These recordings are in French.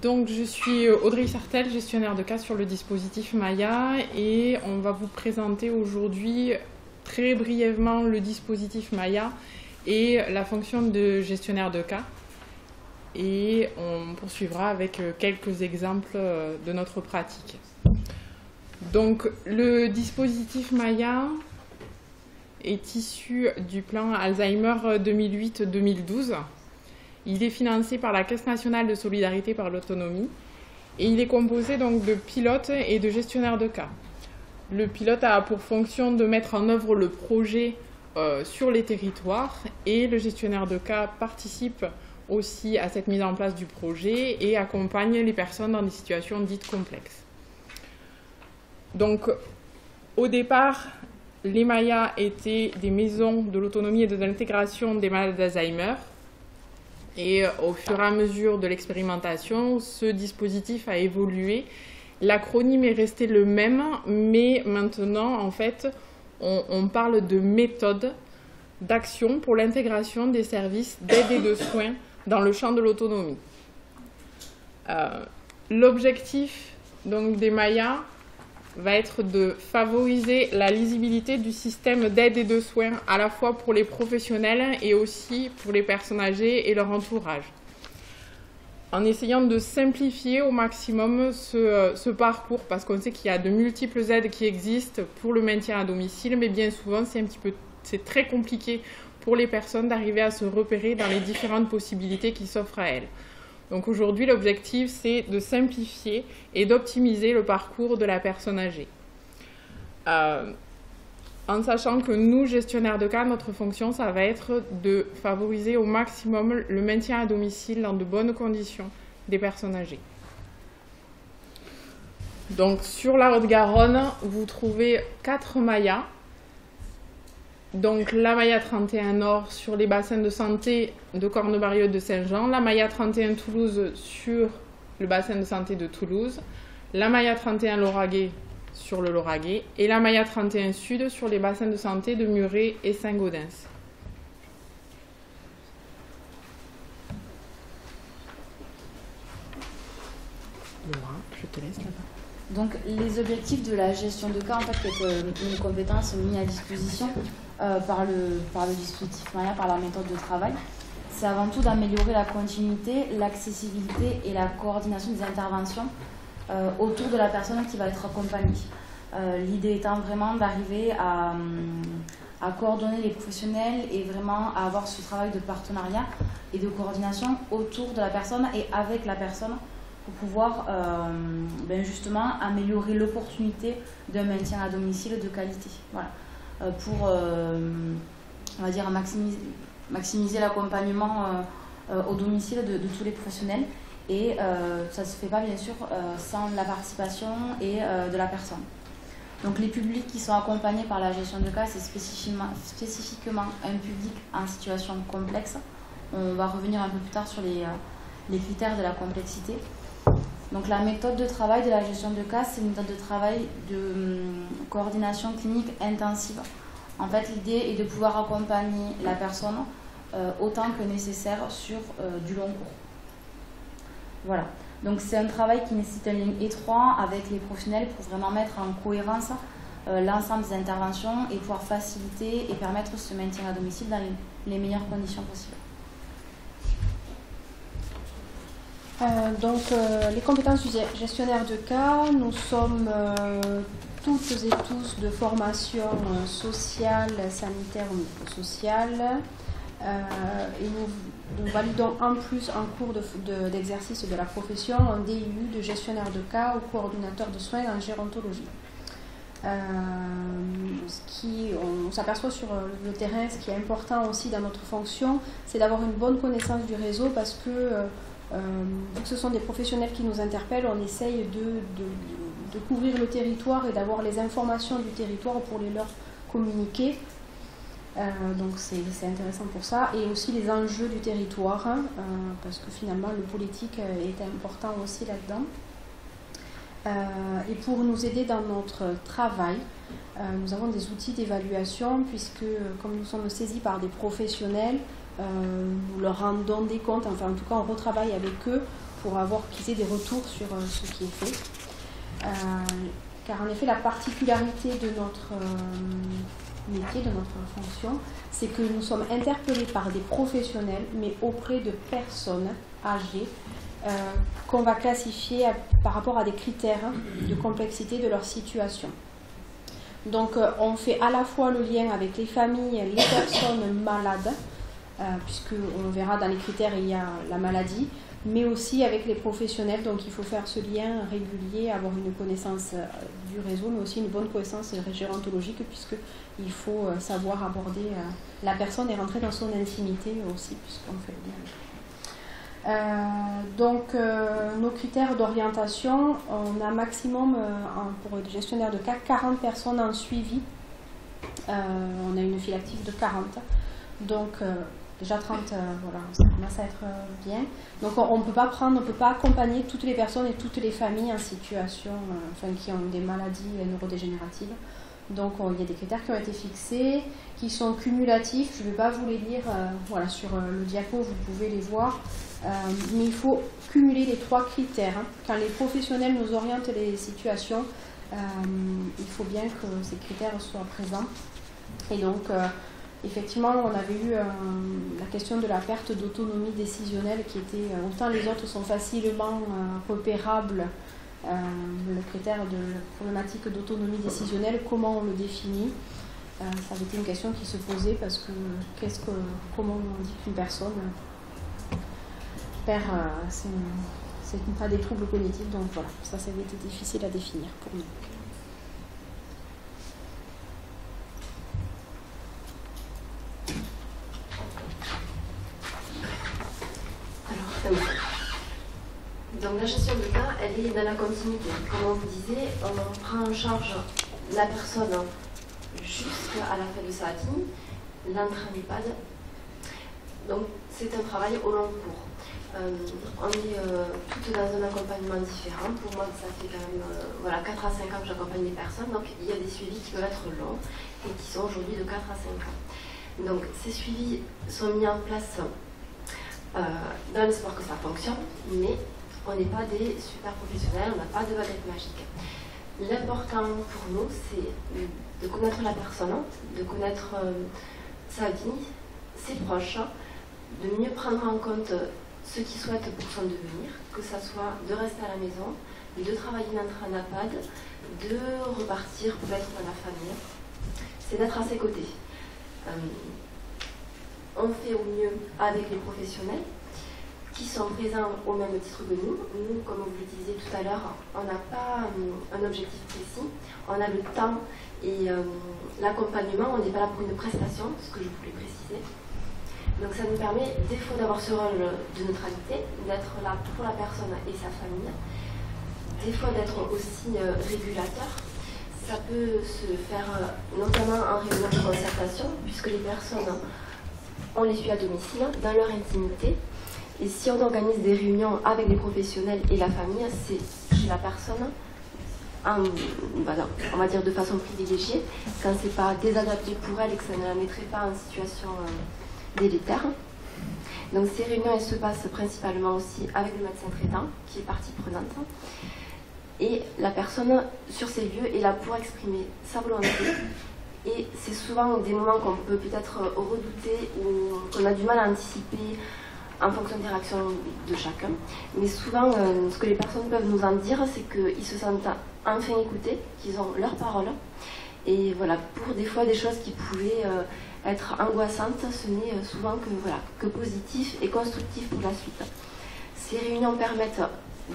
Donc je suis Audrey Sartel, gestionnaire de cas sur le dispositif Maya, et on va vous présenter aujourd'hui très brièvement le dispositif Maya et la fonction de gestionnaire de cas. Et on poursuivra avec quelques exemples de notre pratique. Donc le dispositif Maya est issu du plan Alzheimer 2008-2012. Il est financé par la Caisse nationale de solidarité par l'autonomie et il est composé donc de pilotes et de gestionnaires de cas. Le pilote a pour fonction de mettre en œuvre le projet sur les territoires et le gestionnaire de cas participe aussi à cette mise en place du projet et accompagne les personnes dans des situations dites complexes. Donc, au départ, les Maya étaient des maisons de l'autonomie et de l'intégration des malades d'Alzheimer. Et au fur et à mesure de l'expérimentation, ce dispositif a évolué. L'acronyme est resté le même, mais maintenant, en fait, on parle de méthode d'action pour l'intégration des services d'aide et de soins dans le champ de l'autonomie. L'objectif donc des Maya va être de favoriser la lisibilité du système d'aide et de soins à la fois pour les professionnels et aussi pour les personnes âgées et leur entourage. En essayant de simplifier au maximum ce parcours, parce qu'on sait qu'il y a de multiples aides qui existent pour le maintien à domicile, mais bien souvent c'est très compliqué pour les personnes d'arriver à se repérer dans les différentes possibilités qui s'offrent à elles. Donc aujourd'hui, l'objectif, c'est de simplifier et d'optimiser le parcours de la personne âgée. En sachant que nous, gestionnaires de cas, notre fonction, ça va être de favoriser au maximum le maintien à domicile dans de bonnes conditions des personnes âgées. Donc sur la Haute-Garonne, vous trouvez 4 Maya. Donc la Maya 31 Nord sur les bassins de santé de Cornebarieux et de Saint-Jean, la Maya 31 Toulouse sur le bassin de santé de Toulouse, la Maya 31 Lauragais sur le Lauragais et la Maya 31 Sud sur les bassins de santé de Muret et Saint-Gaudens. Laura, je te laisse là-bas. Donc les objectifs de la gestion de cas, en fait, qui est une compétence mise à disposition par le dispositif Maya, par la méthode de travail, c'est avant tout d'améliorer la continuité, l'accessibilité et la coordination des interventions autour de la personne qui va être accompagnée. L'idée étant vraiment d'arriver à coordonner les professionnels et vraiment à avoir ce travail de partenariat et de coordination autour de la personne et avec la personne pour pouvoir justement améliorer l'opportunité d'un maintien à domicile de qualité. Voilà. Pour on va dire maximiser l'accompagnement au domicile de tous les professionnels et ça ne se fait pas bien sûr sans la participation et de la personne. Donc les publics qui sont accompagnés par la gestion de cas, c'est spécifiquement un public en situation complexe. On va revenir un peu plus tard sur les critères de la complexité. Donc la méthode de travail de la gestion de cas, c'est une méthode de travail de coordination clinique intensive. En fait, l'idée est de pouvoir accompagner la personne autant que nécessaire sur du long cours. Voilà. Donc c'est un travail qui nécessite un lien étroit avec les professionnels pour vraiment mettre en cohérence l'ensemble des interventions et pouvoir faciliter et permettre ce maintien à domicile dans les meilleures conditions possibles. Les compétences du gestionnaire de cas, nous sommes toutes et tous de formation sociale, sanitaire ou microsociale et nous validons en plus en cours d'exercice de la profession un DU de gestionnaire de cas ou coordinateur de soins en gérontologie. On s'aperçoit sur le terrain, ce qui est important aussi dans notre fonction, c'est d'avoir une bonne connaissance du réseau parce que vu que ce sont des professionnels qui nous interpellent, on essaye de couvrir le territoire et d'avoir les informations du territoire pour les leur communiquer. Donc c'est intéressant pour ça. Et aussi les enjeux du territoire, parce que finalement le politique est important aussi là-dedans. Et pour nous aider dans notre travail, nous avons des outils d'évaluation puisque comme nous sommes saisis par des professionnels, nous leur rendons des comptes, enfin en tout cas on retravaille avec eux pour avoir qu'ils aient des retours sur ce qui est fait. Car en effet, la particularité de notre métier, de notre fonction, c'est que nous sommes interpellés par des professionnels, mais auprès de personnes âgées qu'on va classifier par rapport à des critères de complexité de leur situation. Donc on fait à la fois le lien avec les familles, les personnes malades, puisqu'on verra dans les critères il y a la maladie, mais aussi avec les professionnels, donc il faut faire ce lien régulier, avoir une connaissance du réseau, mais aussi une bonne connaissance gérontologique, puisqu'il faut savoir aborder la personne et rentrer dans son intimité aussi, puisqu'on fait le lien avec. Donc nos critères d'orientation, on a maximum, pour les gestionnaires de cas, 40 personnes en suivi. On a une file active de 40. Donc déjà 30, voilà, ça commence à être bien. Donc on ne peut pas accompagner toutes les personnes et toutes les familles en situation, qui ont des maladies neurodégénératives. Donc il y a des critères qui ont été fixés, qui sont cumulatifs. Je ne vais pas vous les lire, voilà, sur le diapo, vous pouvez les voir. Mais il faut cumuler les 3 critères. Quand les professionnels nous orientent les situations, il faut bien que ces critères soient présents. Et donc effectivement, on avait eu la question de la perte d'autonomie décisionnelle qui était, autant les autres sont facilement repérables, le critère de la problématique d'autonomie décisionnelle, comment on le définit, ça avait été une question qui se posait parce que comment on dit qu'une personne perd, c'est pas des troubles cognitifs, donc voilà, ça avait été difficile à définir pour nous. Donc la gestion de cas, elle est dans la continuité. Comme on vous disait, on prend en charge la personne jusqu'à la fin de sa vie, l'entrée en EHPAD. Donc c'est un travail au long cours. On est toutes dans un accompagnement différent. Pour moi, ça fait quand même 4 à 5 ans que j'accompagne les personnes. Donc il y a des suivis qui peuvent être longs et qui sont aujourd'hui de 4 à 5 ans. Donc ces suivis sont mis en place dans l'espoir que ça fonctionne, mais on n'est pas des super professionnels, on n'a pas de baguette magique. L'important pour nous, c'est de connaître la personne, de connaître sa vie, ses proches, de mieux prendre en compte ce qu'ils souhaitent pour son devenir, que ce soit de rester à la maison, de travailler une entrée en EHPAD, de repartir peut-être dans la famille. C'est d'être à ses côtés. On fait au mieux avec les professionnels qui sont présents au même titre que nous. Nous, comme vous le disiez tout à l'heure, on n'a pas un objectif précis, on a le temps et l'accompagnement, on n'est pas là pour une prestation, ce que je voulais préciser. Donc ça nous permet, des fois, d'avoir ce rôle de neutralité, d'être là pour la personne et sa famille, des fois d'être aussi régulateur. Ça peut se faire notamment en réunion de concertation, puisque les personnes, on les suit à domicile, dans leur intimité. Et si on organise des réunions avec les professionnels et la famille, c'est chez la personne, on va dire de façon privilégiée, quand ce n'est pas désagréable pour elle et que ça ne la mettrait pas en situation délétère. Donc ces réunions, elles se passent principalement aussi avec le médecin traitant, qui est partie prenante. Et la personne, sur ces lieux, est là pour exprimer sa volonté. Et c'est souvent des moments qu'on peut peut-être redouter ou qu'on a du mal à anticiper en fonction des réactions de chacun. Mais souvent, ce que les personnes peuvent nous en dire, c'est qu'ils se sentent enfin écoutés, qu'ils ont leur parole. Et voilà, pour des fois des choses qui pouvaient être angoissantes, ce n'est souvent que positif et constructif pour la suite. Ces réunions permettent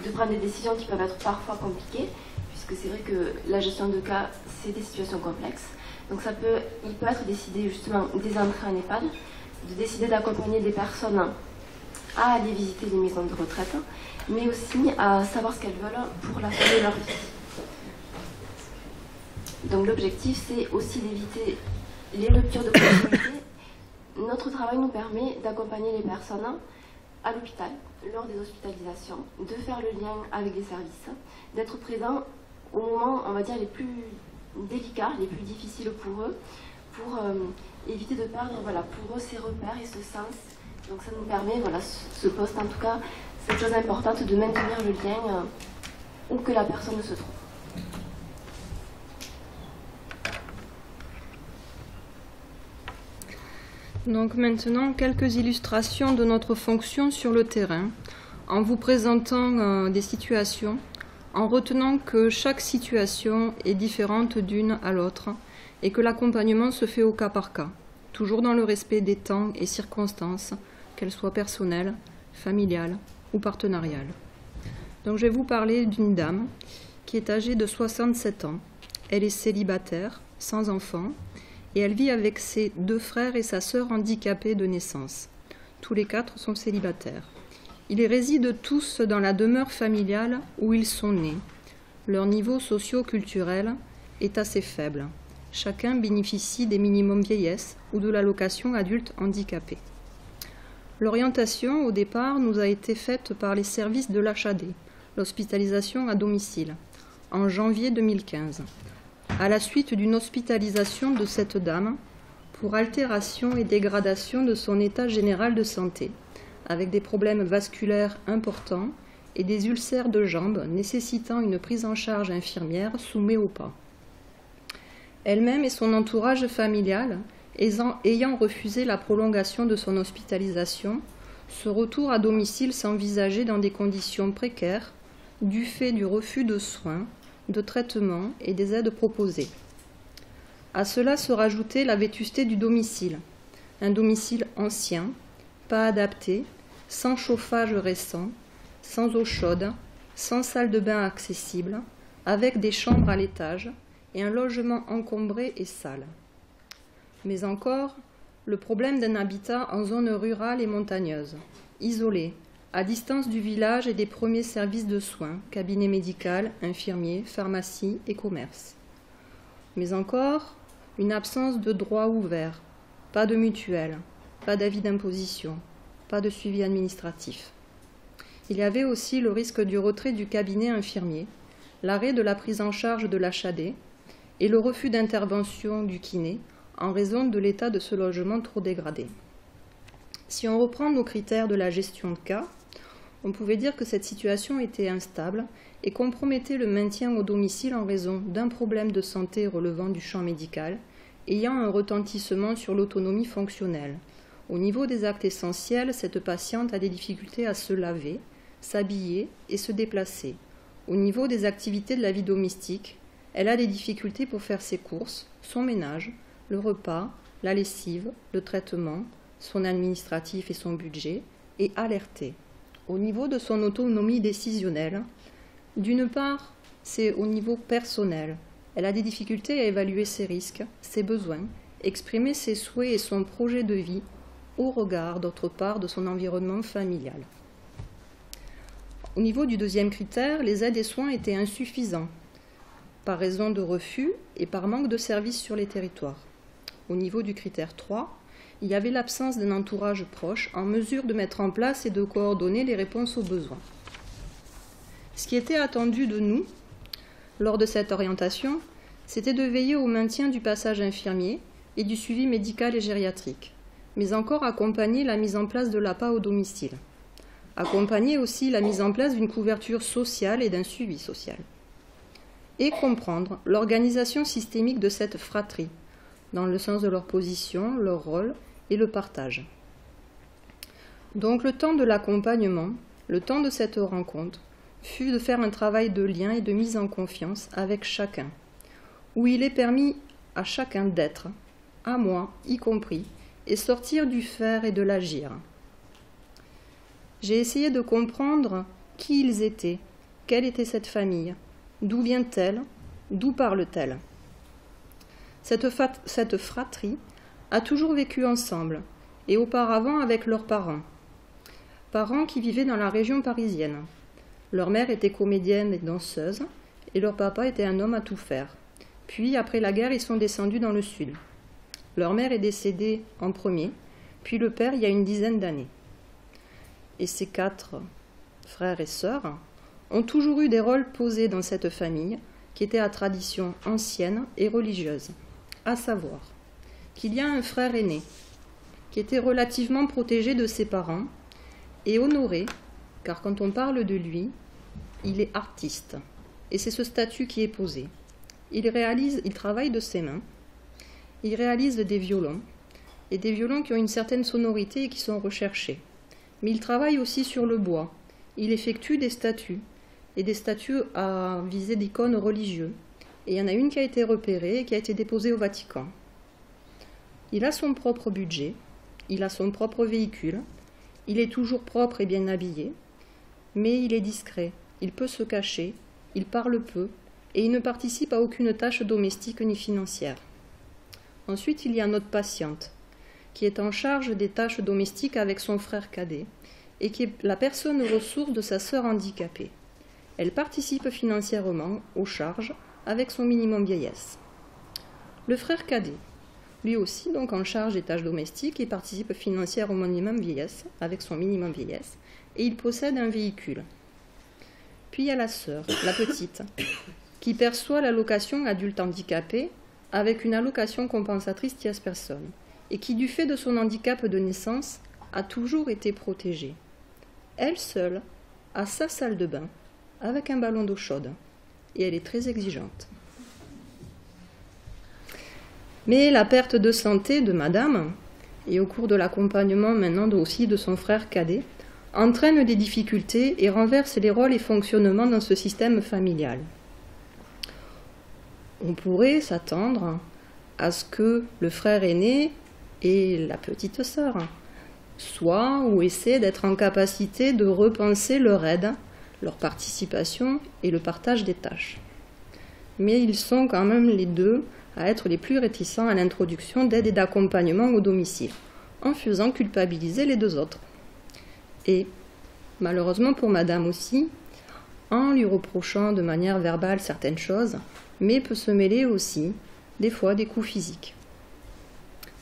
de prendre des décisions qui peuvent être parfois compliquées, puisque c'est vrai que la gestion de cas, c'est des situations complexes. Donc il peut être décidé justement des entrées en EHPAD, de décider d'accompagner des personnes à aller visiter les maisons de retraite, mais aussi à savoir ce qu'elles veulent pour la fin de leur vie. Donc l'objectif, c'est aussi d'éviter les ruptures de continuité. Notre travail nous permet d'accompagner les personnes à l'hôpital, lors des hospitalisations, de faire le lien avec les services, d'être présent au moment, on va dire, les plus délicats, les plus difficiles pour eux, pour éviter de perdre, pour eux, ces repères et ce sens. Donc ça nous permet, ce poste en tout cas, cette chose importante de maintenir le lien où que la personne se trouve. Donc maintenant, quelques illustrations de notre fonction sur le terrain, en vous présentant des situations, en retenant que chaque situation est différente d'une à l'autre et que l'accompagnement se fait au cas par cas, toujours dans le respect des temps et circonstances, qu'elles soient personnelles, familiales ou partenariales. Donc je vais vous parler d'une dame qui est âgée de 67 ans. Elle est célibataire, sans enfant, et elle vit avec ses 2 frères et sa sœur handicapés de naissance. Tous les 4 sont célibataires. Ils résident tous dans la demeure familiale où ils sont nés. Leur niveau socio-culturel est assez faible. Chacun bénéficie des minimums vieillesse ou de l'allocation adulte handicapé. L'orientation, au départ, nous a été faite par les services de l'HAD, l'hospitalisation à domicile, en janvier 2015, à la suite d'une hospitalisation de cette dame pour altération et dégradation de son état général de santé, avec des problèmes vasculaires importants et des ulcères de jambes nécessitant une prise en charge infirmière sous Méopa. Elle-même et son entourage familial ayant refusé la prolongation de son hospitalisation, ce retour à domicile s'envisageait dans des conditions précaires du fait du refus de soins, de traitements et des aides proposées. À cela se rajoutait la vétusté du domicile, un domicile ancien, pas adapté, sans chauffage récent, sans eau chaude, sans salle de bain accessible, avec des chambres à l'étage et un logement encombré et sale. Mais encore, le problème d'un habitat en zone rurale et montagneuse, isolé, à distance du village et des premiers services de soins, cabinet médical, infirmier, pharmacie et commerce. Mais encore, une absence de droits ouverts, pas de mutuelle, pas d'avis d'imposition, pas de suivi administratif. Il y avait aussi le risque du retrait du cabinet infirmier, l'arrêt de la prise en charge de l'HAD et le refus d'intervention du kiné en raison de l'état de ce logement trop dégradé. Si on reprend nos critères de la gestion de cas, on pouvait dire que cette situation était instable et compromettait le maintien au domicile en raison d'un problème de santé relevant du champ médical, ayant un retentissement sur l'autonomie fonctionnelle. Au niveau des actes essentiels, cette patiente a des difficultés à se laver, s'habiller et se déplacer. Au niveau des activités de la vie domestique, elle a des difficultés pour faire ses courses, son ménage, le repas, la lessive, le traitement, son administratif et son budget, et alertée. Au niveau de son autonomie décisionnelle, d'une part, c'est au niveau personnel. Elle a des difficultés à évaluer ses risques, ses besoins, exprimer ses souhaits et son projet de vie au regard, d'autre part, de son environnement familial. Au niveau du deuxième critère, les aides et soins étaient insuffisants, par raison de refus et par manque de services sur les territoires. Au niveau du critère 3, il y avait l'absence d'un entourage proche en mesure de mettre en place et de coordonner les réponses aux besoins. Ce qui était attendu de nous, lors de cette orientation, c'était de veiller au maintien du passage infirmier et du suivi médical et gériatrique, mais encore accompagner la mise en place de l'APA au domicile. Accompagner aussi la mise en place d'une couverture sociale et d'un suivi social. Et comprendre l'organisation systémique de cette fratrie, dans le sens de leur position, leur rôle et le partage. Donc le temps de l'accompagnement, le temps de cette rencontre, fut de faire un travail de lien et de mise en confiance avec chacun, où il est permis à chacun d'être, à moi y compris, et sortir du faire et de l'agir. J'ai essayé de comprendre qui ils étaient, quelle était cette famille, d'où vient-elle, d'où parle-t-elle. Cette fratrie a toujours vécu ensemble, et auparavant avec leurs parents. Parents qui vivaient dans la région parisienne. Leur mère était comédienne et danseuse, et leur papa était un homme à tout faire. Puis, après la guerre, ils sont descendus dans le sud. Leur mère est décédée en premier, puis le père il y a une dizaine d'années. Et ces 4 frères et sœurs ont toujours eu des rôles posés dans cette famille, qui était à tradition ancienne et religieuse, à savoir qu'il y a un frère aîné, qui était relativement protégé de ses parents et honoré car quand on parle de lui, il est artiste, et c'est ce statut qui est posé. Il travaille de ses mains, il réalise des violons, et des violons qui ont une certaine sonorité et qui sont recherchés. Mais il travaille aussi sur le bois, il effectue des statues, et des statues à visée d'icônes religieux. Et il y en a une qui a été repérée et qui a été déposée au Vatican. Il a son propre budget, il a son propre véhicule, il est toujours propre et bien habillé, mais il est discret, il peut se cacher, il parle peu, et il ne participe à aucune tâche domestique ni financière. Ensuite, il y a notre patiente, qui est en charge des tâches domestiques avec son frère cadet, et qui est la personne ressource de sa sœur handicapée. Elle participe financièrement aux charges avec son minimum vieillesse. Le frère cadet, lui aussi donc en charge des tâches domestiques et participe financièrement au minimum vieillesse avec son minimum vieillesse, et il possède un véhicule. Puis il y a la sœur, la petite, qui perçoit l'allocation adulte handicapé avec une allocation compensatrice tierce personne, et qui du fait de son handicap de naissance a toujours été protégée. Elle seule a sa salle de bain avec un ballon d'eau chaude, et elle est très exigeante. Mais la perte de santé de madame, et au cours de l'accompagnement maintenant aussi de son frère cadet, entraîne des difficultés et renverse les rôles et fonctionnements dans ce système familial. On pourrait s'attendre à ce que le frère aîné et la petite sœur soient ou essaient d'être en capacité de repenser leur aide, leur participation et le partage des tâches. Mais ils sont quand même les deux à être les plus réticents à l'introduction d'aide et d'accompagnement au domicile, en faisant culpabiliser les deux autres. Et, malheureusement pour madame aussi, en lui reprochant de manière verbale certaines choses, mais peut se mêler aussi, des fois, des coups physiques.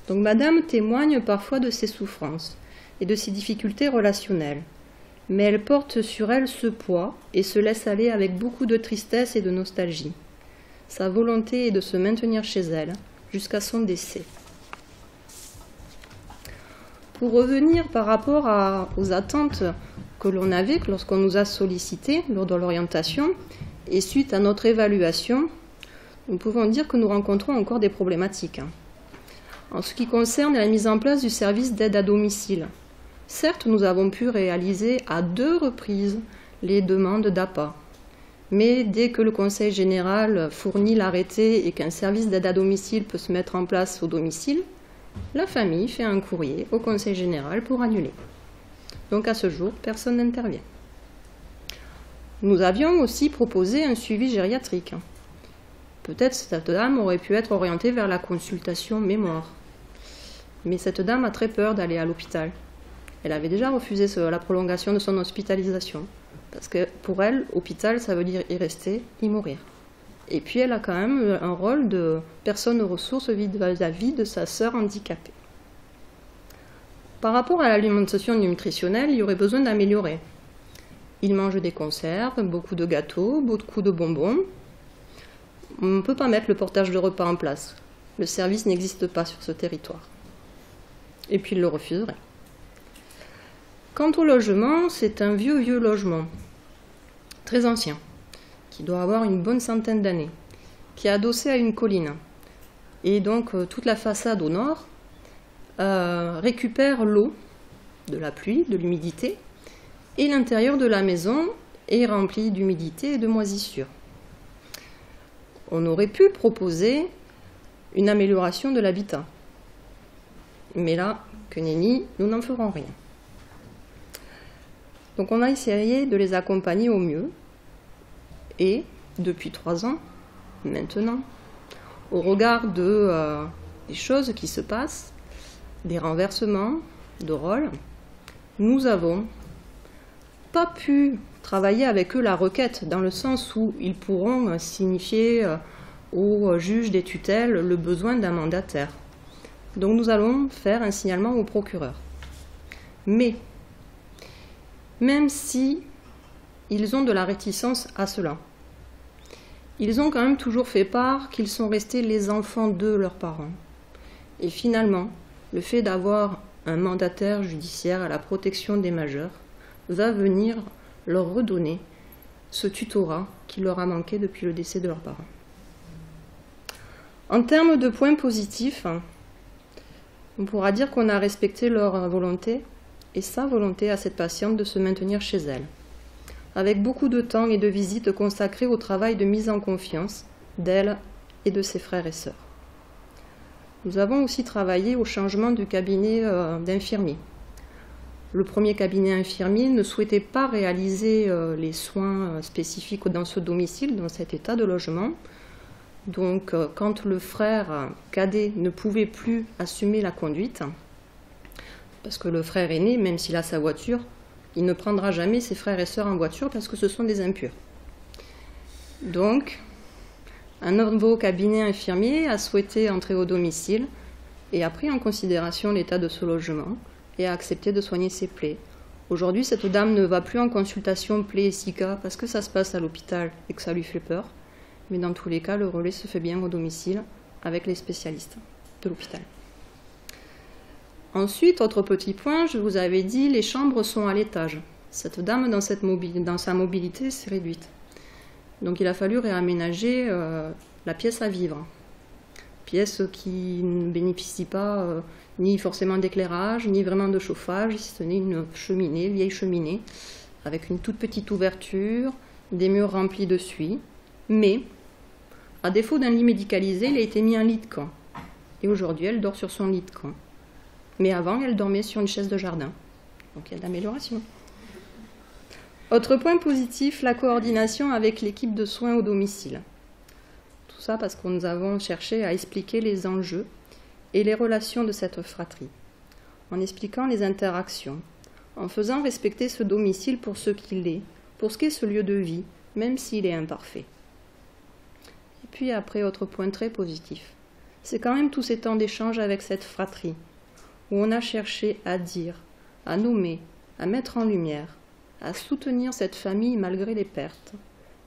Donc madame témoigne parfois de ses souffrances et de ses difficultés relationnelles, mais elle porte sur elle ce poids et se laisse aller avec beaucoup de tristesse et de nostalgie. Sa volonté est de se maintenir chez elle jusqu'à son décès. Pour revenir par rapport aux attentes que l'on avait lorsqu'on nous a sollicité lors de l'orientation et suite à notre évaluation, nous pouvons dire que nous rencontrons encore des problématiques. En ce qui concerne la mise en place du service d'aide à domicile, certes, nous avons pu réaliser à 2 reprises les demandes d'APA. Mais dès que le Conseil général fournit l'arrêté et qu'un service d'aide à domicile peut se mettre en place au domicile, la famille fait un courrier au Conseil général pour annuler. Donc à ce jour, personne n'intervient. Nous avions aussi proposé un suivi gériatrique. Peut-être cette dame aurait pu être orientée vers la consultation mémoire. Mais cette dame a très peur d'aller à l'hôpital. Elle avait déjà refusé la prolongation de son hospitalisation. Parce que pour elle, hôpital, ça veut dire y rester, y mourir. Et puis elle a quand même un rôle de personne ressource vis-à-vis de sa sœur handicapée. Par rapport à l'alimentation nutritionnelle, il y aurait besoin d'améliorer. Il mange des conserves, beaucoup de gâteaux, beaucoup de bonbons. On ne peut pas mettre le portage de repas en place. Le service n'existe pas sur ce territoire. Et puis il le refuserait. Quant au logement, c'est un vieux logement, très ancien, qui doit avoir une bonne centaine d'années, qui est adossé à une colline. Et donc toute la façade au nord récupère l'eau de la pluie, de l'humidité, et l'intérieur de la maison est rempli d'humidité et de moisissures. On aurait pu proposer une amélioration de l'habitat. Mais là, que nenni, nous n'en ferons rien. Donc on a essayé de les accompagner au mieux. Et depuis 3 ans, maintenant, au regard des choses qui se passent, des renversements de rôles, nous n'avons pas pu travailler avec eux la requête, dans le sens où ils pourront signifier au juge des tutelles le besoin d'un mandataire. Donc nous allons faire un signalement au procureur. Mais, même si ils ont de la réticence à cela, ils ont quand même toujours fait part qu'ils sont restés les enfants de leurs parents. Et finalement, le fait d'avoir un mandataire judiciaire à la protection des majeurs va venir leur redonner ce tutorat qui leur a manqué depuis le décès de leurs parents. En termes de points positifs, on pourra dire qu'on a respecté leur volonté et sa volonté à cette patiente de se maintenir chez elle, avec beaucoup de temps et de visites consacrées au travail de mise en confiance d'elle et de ses frères et sœurs. Nous avons aussi travaillé au changement du cabinet d'infirmier. Le premier cabinet infirmier ne souhaitait pas réaliser les soins spécifiques dans ce domicile, dans cet état de logement. Donc, quand le frère cadet ne pouvait plus assumer la conduite, parce que le frère aîné, même s'il a sa voiture, il ne prendra jamais ses frères et sœurs en voiture parce que ce sont des impurs. Donc, un nouveau cabinet infirmier a souhaité entrer au domicile et a pris en considération l'état de ce logement et a accepté de soigner ses plaies. Aujourd'hui, cette dame ne va plus en consultation plaies et SICA parce que ça se passe à l'hôpital et que ça lui fait peur. Mais dans tous les cas, le relais se fait bien au domicile avec les spécialistes de l'hôpital. Ensuite, autre petit point, je vous avais dit, les chambres sont à l'étage. Cette dame, dans sa mobilité, s'est réduite. Donc il a fallu réaménager la pièce à vivre. Pièce qui ne bénéficie pas ni forcément d'éclairage, ni vraiment de chauffage, si ce n'est une cheminée, vieille cheminée, avec une toute petite ouverture, des murs remplis de suie. Mais, à défaut d'un lit médicalisé, il a été mis un lit de camp. Et aujourd'hui, elle dort sur son lit de camp. Mais avant, elle dormait sur une chaise de jardin. Donc il y a de l'amélioration. Autre point positif, la coordination avec l'équipe de soins au domicile. Tout ça parce que nous avons cherché à expliquer les enjeux et les relations de cette fratrie, en expliquant les interactions, en faisant respecter ce domicile pour ce qu'il est, pour ce qu'est ce lieu de vie, même s'il est imparfait. Et puis après, autre point très positif, c'est quand même tous ces temps d'échange avec cette fratrie, où on a cherché à dire, à nommer, à mettre en lumière, à soutenir cette famille malgré les pertes,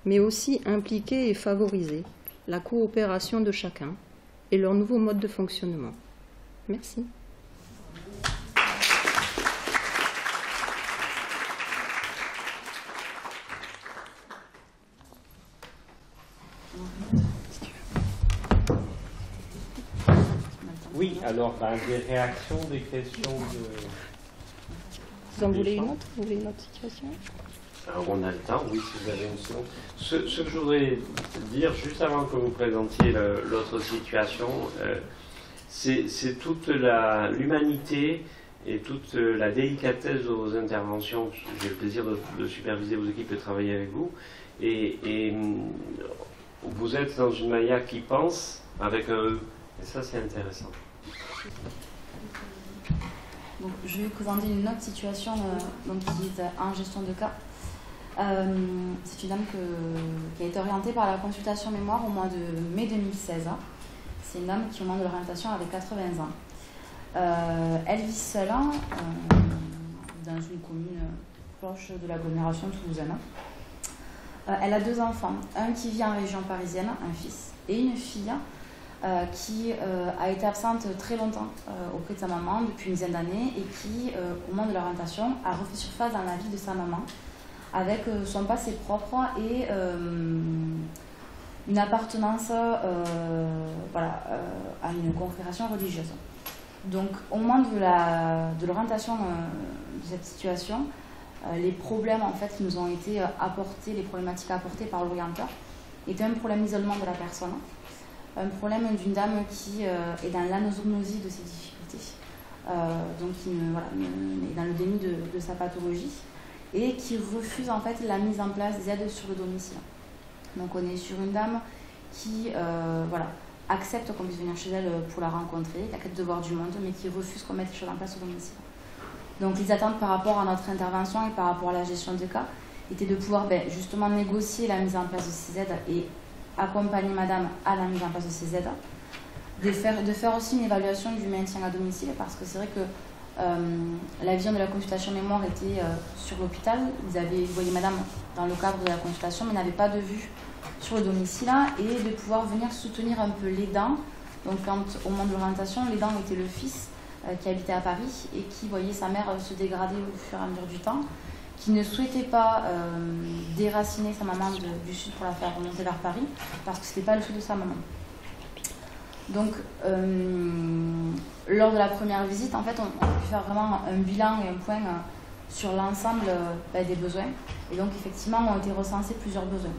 mais aussi impliquer et favoriser la coopération de chacun et leur nouveau mode de fonctionnement. Merci. Oui, alors des réactions, des questions de... Vous en voulez une autre? Vous voulez une autre situation? Alors on a le temps, oui, si vous avez une seconde. Ce que je voudrais dire, juste avant que vous présentiez l'autre situation, c'est toute l'humanité et toute la délicatesse de vos interventions. J'ai le plaisir de superviser vos équipes et de travailler avec vous. Et vous êtes dans une Maya qui pense avec un E. Et ça, c'est intéressant. Donc, je vais vous présenter une autre situation qui est en gestion de cas. C'est une dame qui a été orientée par la consultation mémoire au mois de mai 2016. C'est une dame qui, au moment de l'orientation, avait 80 ans. Elle vit seule dans une commune proche de l'agglomération toulousaine. Elle a 2 enfants, un qui vit en région parisienne, un fils, et une fille qui a été absente très longtemps auprès de sa maman depuis une dizaine d'années et qui, au moment de l'orientation, a refait surface dans la vie de sa maman avec son passé propre et une appartenance à une congrégation religieuse. Donc, au moment de l'orientation de cette situation, les problèmes en fait, qui nous ont été apportés, les problématiques apportées par l'orienteur, étaient un problème d'isolement de la personne, un problème d'une dame qui est dans l'anosognosie de ses difficultés, donc qui est dans le déni de sa pathologie et qui refuse en fait la mise en place des aides sur le domicile. Donc on est sur une dame qui accepte qu'on puisse venir chez elle pour la rencontrer, qui accepte de voir du monde, mais qui refuse qu'on mette les choses en place au domicile. Donc les attentes par rapport à notre intervention et par rapport à la gestion de cas étaient de pouvoir justement négocier la mise en place de ces aides et accompagner madame à la mise en place de ces aides, de faire aussi une évaluation du maintien à domicile, parce que c'est vrai que la vision de la consultation mémoire était sur l'hôpital. Vous voyez madame dans le cadre de la consultation, mais n'avait pas de vue sur le domicile, et de pouvoir venir soutenir un peu l'aidant. Donc au moment de l'orientation, l'aidant était le fils qui habitait à Paris et qui voyait sa mère se dégrader au fur et à mesure du temps, qui ne souhaitait pas déraciner sa maman du sud pour la faire remonter vers Paris, parce que ce n'était pas le souhait de sa maman. Donc, lors de la première visite, en fait, on a pu faire vraiment un bilan et un point sur l'ensemble des besoins. Et donc, effectivement, ont été recensés plusieurs besoins.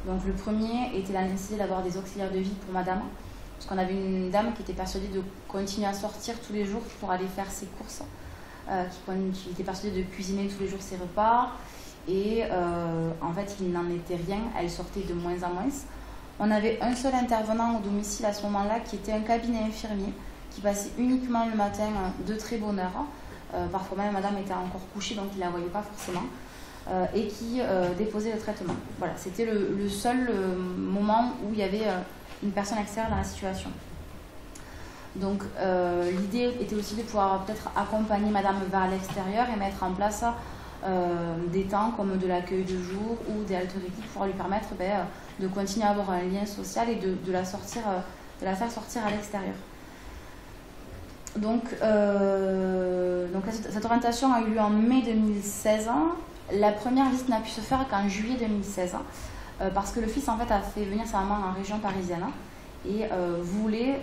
Donc, le premier était la nécessité d'avoir des auxiliaires de vie pour madame, parce qu'on avait une dame qui était persuadée de continuer à sortir tous les jours pour aller faire ses courses, qui était persuadée de cuisiner tous les jours ses repas, et en fait, il n'en était rien, elle sortait de moins en moins. On avait un seul intervenant au domicile à ce moment-là, qui était un cabinet infirmier, qui passait uniquement le matin de très bonne heure. Parfois même, madame était encore couchée, donc il ne la voyait pas forcément, et qui déposait le traitement. Voilà, c'était le seul moment où il y avait une personne extérieure dans la situation. Donc l'idée était aussi de pouvoir peut-être accompagner madame vers l'extérieur et mettre en place des temps comme de l'accueil de jour ou des halteries pour lui permettre de continuer à avoir un lien social et de la faire sortir à l'extérieur. Donc cette orientation a eu lieu en mai 2016. La première visite n'a pu se faire qu'en juillet 2016 parce que le fils en fait a fait venir sa maman en région parisienne et voulait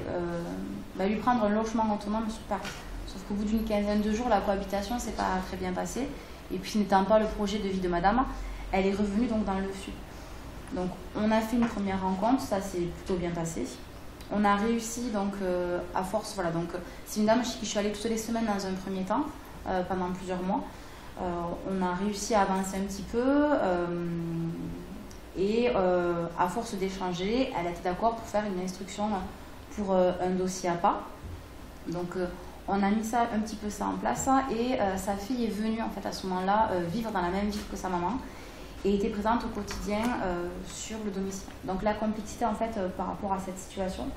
lui prendre un logement autonome sur Paris. Sauf qu'au bout d'une quinzaine de jours, la cohabitation ne s'est pas très bien passée. Et puis n'étant pas le projet de vie de madame, elle est revenue donc dans le sud. Donc on a fait une première rencontre, ça s'est plutôt bien passé. On a réussi donc à force, voilà, donc c'est une dame chez qui je suis allée toutes les semaines dans un premier temps, pendant plusieurs mois. On a réussi à avancer un petit peu et à force d'échanger, elle a été d'accord pour faire une instruction pour un dossier à pas. Donc on a mis ça un petit peu ça en place et sa fille est venue en fait à ce moment-là vivre dans la même ville que sa maman et était présente au quotidien sur le domicile. Donc la complexité en fait par rapport à cette situation,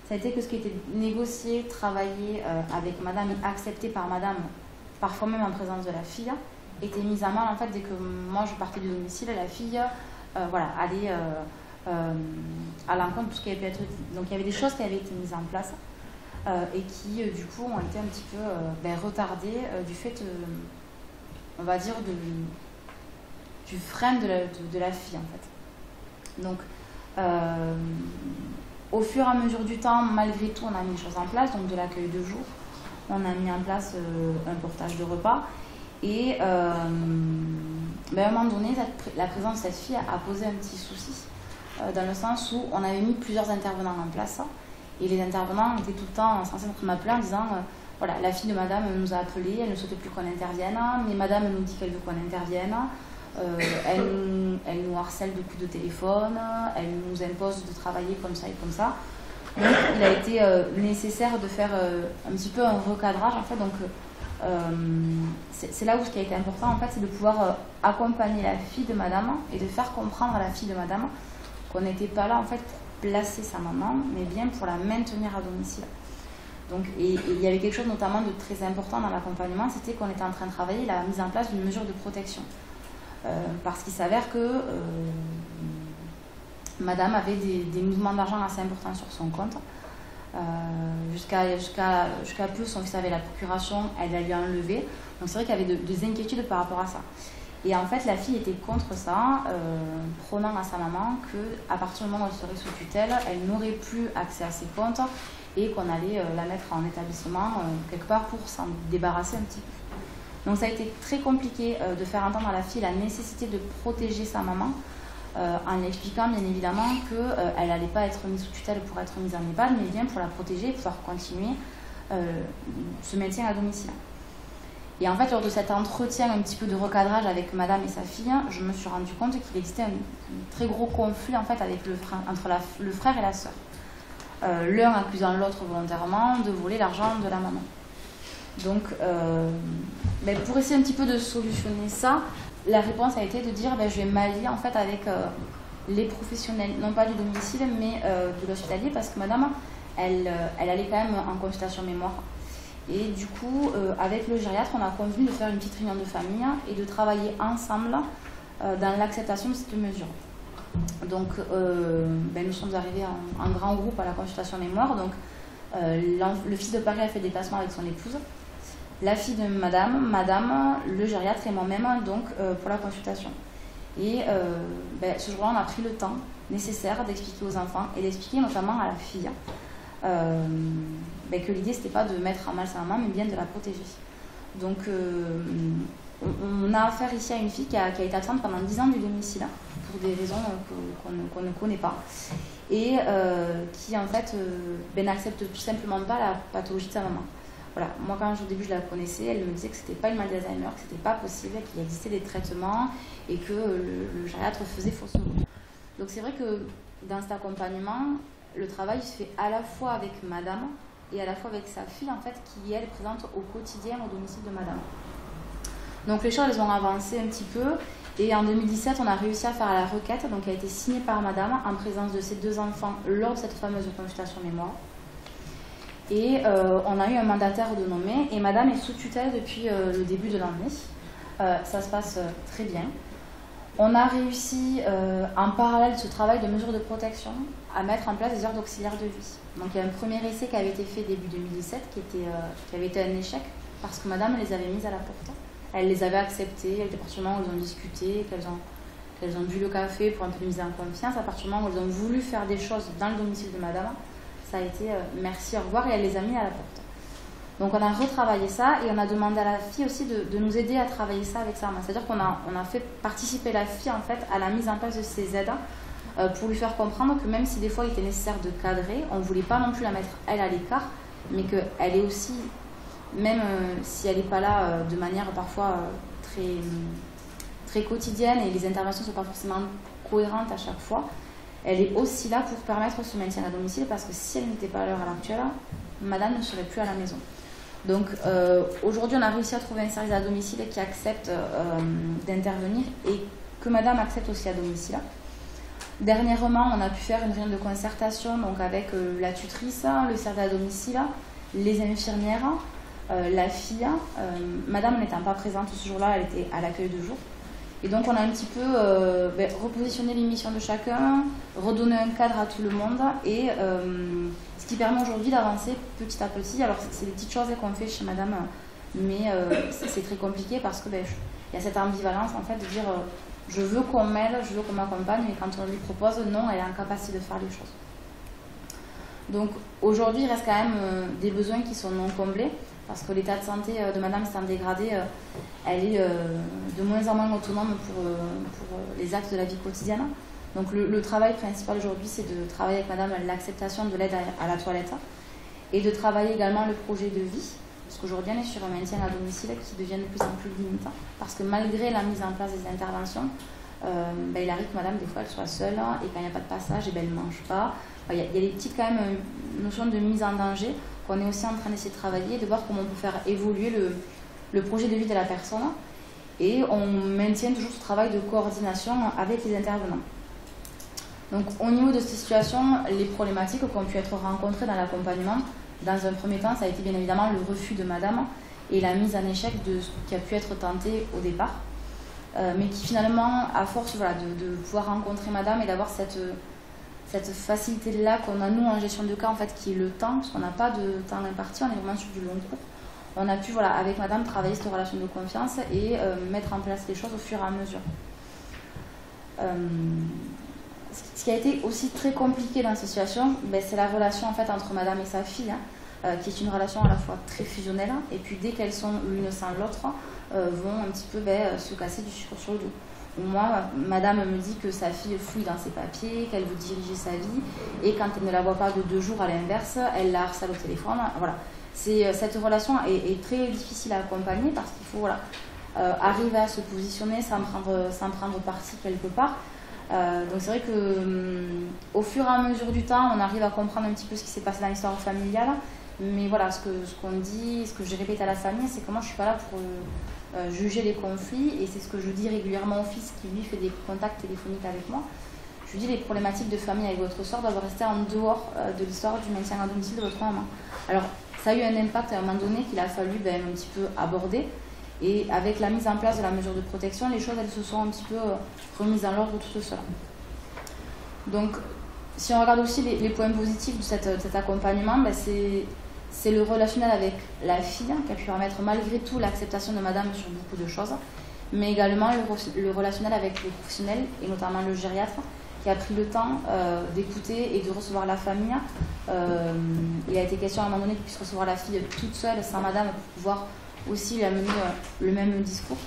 ça a été que ce qui était négocié, travaillé avec madame et accepté par madame, parfois même en présence de la fille, était mis à mal en fait dès que moi je partais du domicile, la fille allait à l'encontre de tout ce qui avait pu être dit. Donc il y avait des choses qui avaient été mises en place et qui du coup ont été un petit peu retardées du fait, on va dire, du frein de la fille en fait. Donc au fur et à mesure du temps, malgré tout, on a mis des choses en place, donc de l'accueil de jour, on a mis en place un portage de repas et à un moment donné, la présence de cette fille a posé un petit souci dans le sens où on avait mis plusieurs intervenants en place. Et les intervenants étaient tout le temps censés m'appeler en disant voilà, la fille de madame nous a appelé, elle ne souhaitait plus qu'on intervienne, mais madame nous dit qu'elle veut qu'on intervienne, elle nous harcèle de coups de téléphone, elle nous impose de travailler comme ça et comme ça. Donc il a été nécessaire de faire un petit peu un recadrage en fait. Donc c'est là où ce qui a été important en fait, c'est de pouvoir accompagner la fille de madame et de faire comprendre à la fille de madame qu'on n'était pas là en fait pour placer sa maman, mais bien pour la maintenir à domicile. Donc, et il y avait quelque chose notamment de très important dans l'accompagnement, c'était qu'on était en train de travailler la mise en place d'une mesure de protection. Parce qu'il s'avère que madame avait des mouvements d'argent assez importants sur son compte. Jusqu'à peu, son fils avait la procuration, elle lui a enlevé. Donc c'est vrai qu'il y avait des inquiétudes par rapport à ça. Et en fait, la fille était contre ça, prônant à sa maman qu'à partir du moment où elle serait sous tutelle, elle n'aurait plus accès à ses comptes et qu'on allait la mettre en établissement quelque part pour s'en débarrasser un petit peu. Donc ça a été très compliqué de faire entendre à la fille la nécessité de protéger sa maman en lui expliquant bien évidemment qu'elle n'allait pas être mise sous tutelle pour être mise en EHPAD, mais bien pour la protéger et pouvoir continuer ce maintien à domicile. Et en fait, lors de cet entretien un petit peu de recadrage avec madame et sa fille, je me suis rendu compte qu'il existait un très gros conflit en fait avec entre le frère et la sœur. L'un accusant l'autre volontairement de voler l'argent de la maman. Donc, pour essayer un petit peu de solutionner ça, la réponse a été de dire je vais m'allier en fait avec les professionnels, non pas du domicile, mais de l'hospitalier, parce que madame, elle allait quand même en consultation mémoire. Et du coup, avec le gériatre, on a convenu de faire une petite réunion de famille et de travailler ensemble dans l'acceptation de cette mesure. Donc, nous sommes arrivés en grand groupe à la consultation mémoire. Donc, le fils de Paris a fait des déplacements avec son épouse. la fille de madame, le gériatre et moi-même donc pour la consultation. Et ce jour-là, on a pris le temps nécessaire d'expliquer aux enfants et d'expliquer notamment à la fille que l'idée c'était pas de mettre à mal sa maman mais bien de la protéger. Donc on a affaire ici à une fille qui a été absente pendant 10 ans du domicile pour des raisons qu'on ne connaît pas et qui en fait n'accepte tout simplement pas la pathologie de sa maman. Voilà. Moi quand au début je la connaissais, elle me disait que c'était pas une maladie d'Alzheimer, que c'était pas possible, qu'il existait des traitements et que le gériatre faisait fausse route. Donc c'est vrai que dans cet accompagnement, le travail se fait à la fois avec madame et à la fois avec sa fille en fait qui elle est présente au quotidien au domicile de madame. Donc les choses elles ont avancé un petit peu et en 2017 on a réussi à faire la requête donc qui a été signée par madame en présence de ses 2 enfants lors de cette fameuse consultation mémoire. Et on a eu un mandataire de nommer et madame est sous tutelle depuis le début de l'année. Ça se passe très bien. On a réussi, en parallèle de ce travail de mesures de protection, à mettre en place des heures d'auxiliaire de vie. Donc il y a un premier essai qui avait été fait début 2017, qui avait été un échec, parce que madame les avait mises à la porte. Elle les avait acceptées, à partir du moment où elles ont discuté, qu'elles ont bu le café pour un peu miser en confiance, à partir du moment où elles ont voulu faire des choses dans le domicile de madame, ça a été merci, au revoir, et elle les a mis à la porte. Donc on a retravaillé ça et on a demandé à la fille aussi de nous aider à travailler ça avec sa maman. C'est-à-dire qu'on a fait participer la fille en fait à la mise en place de ces aides pour lui faire comprendre que même si des fois il était nécessaire de cadrer, on ne voulait pas non plus la mettre elle à l'écart, mais qu'elle est aussi, même si elle n'est pas là de manière parfois très, très quotidienne et les interventions ne sont pas forcément cohérentes à chaque fois, elle est aussi là pour permettre ce maintien à domicile parce que si elle n'était pas à l'heure actuelle, madame ne serait plus à la maison. Donc aujourd'hui on a réussi à trouver un service à domicile qui accepte d'intervenir et que madame accepte aussi à domicile. Dernièrement on a pu faire une réunion de concertation donc avec la tutrice, le service à domicile, les infirmières, la fille. Madame n'étant pas présente ce jour-là, elle était à l'accueil de jour. Et donc on a un petit peu repositionné les missions de chacun, redonné un cadre à tout le monde et ce qui permet aujourd'hui d'avancer petit à petit. Alors c'est des petites choses qu'on fait chez madame, mais c'est très compliqué parce que y a cette ambivalence en fait de dire je veux qu'on m'aide, je veux qu'on m'accompagne, mais quand on lui propose non, elle est en capacité de faire les choses. Donc aujourd'hui il reste quand même des besoins qui sont non comblés. Parce que l'état de santé de madame s'est dégradé, elle est de moins en moins autonome pour les actes de la vie quotidienne. Donc le travail principal aujourd'hui, c'est de travailler avec madame l'acceptation de l'aide à la toilette et de travailler également le projet de vie. Parce qu'aujourd'hui, on est sur un maintien à domicile qui devient de plus en plus limitant. Parce que malgré la mise en place des interventions, il arrive que madame, des fois, elle soit seule et quand il n'y a pas de passage, elle ne mange pas. Il y a des petites quand même notions de mise en danger qu'on est aussi en train d'essayer de travailler, de voir comment on peut faire évoluer le projet de vie de la personne. Et on maintient toujours ce travail de coordination avec les intervenants. Donc au niveau de cette situation, les problématiques qui ont pu être rencontrées dans l'accompagnement, dans un premier temps, ça a été bien évidemment le refus de madame et la mise en échec de ce qui a pu être tenté au départ. Mais qui finalement, à force de pouvoir rencontrer madame et d'avoir cette facilité-là qu'on a nous en gestion de cas, en fait, qui est le temps, parce qu'on n'a pas de temps imparti, on est vraiment sur du long cours. On a pu, avec madame, travailler cette relation de confiance et mettre en place les choses au fur et à mesure. Ce qui a été aussi très compliqué dans cette situation, c'est la relation en fait, entre madame et sa fille, qui est une relation à la fois très fusionnelle, et puis dès qu'elles sont l'une sans l'autre, vont un petit peu se casser du sucre sur le dos. Moi, madame me dit que sa fille fouille dans ses papiers, qu'elle veut diriger sa vie, et quand elle ne la voit pas de 2 jours à l'inverse, elle la harcèle au téléphone. Voilà. Cette relation est très difficile à accompagner parce qu'il faut arriver à se positionner sans prendre parti quelque part. Donc c'est vrai que au fur et à mesure du temps, on arrive à comprendre un petit peu ce qui s'est passé dans l'histoire familiale. Mais voilà, ce qu'on dit, ce que je répète à la famille, c'est que moi je ne suis pas là pour juger les conflits, et c'est ce que je dis régulièrement au fils qui lui fait des contacts téléphoniques avec moi. Je lui dis les problématiques de famille avec votre soeur doivent rester en dehors de l'histoire du maintien à domicile de votre maman. Alors ça a eu un impact à un moment donné qu'il a fallu un petit peu aborder, et avec la mise en place de la mesure de protection, les choses elles se sont un petit peu remises en ordre tout cela. Donc si on regarde aussi les points positifs de cet accompagnement, C'est le relationnel avec la fille qui a pu permettre malgré tout l'acceptation de madame sur beaucoup de choses, mais également le relationnel avec les professionnels, et notamment le gériatre, qui a pris le temps d'écouter et de recevoir la famille. Il a été question à un moment donné qu'il puisse recevoir la fille toute seule, sans madame, pour pouvoir aussi lui amener le même discours.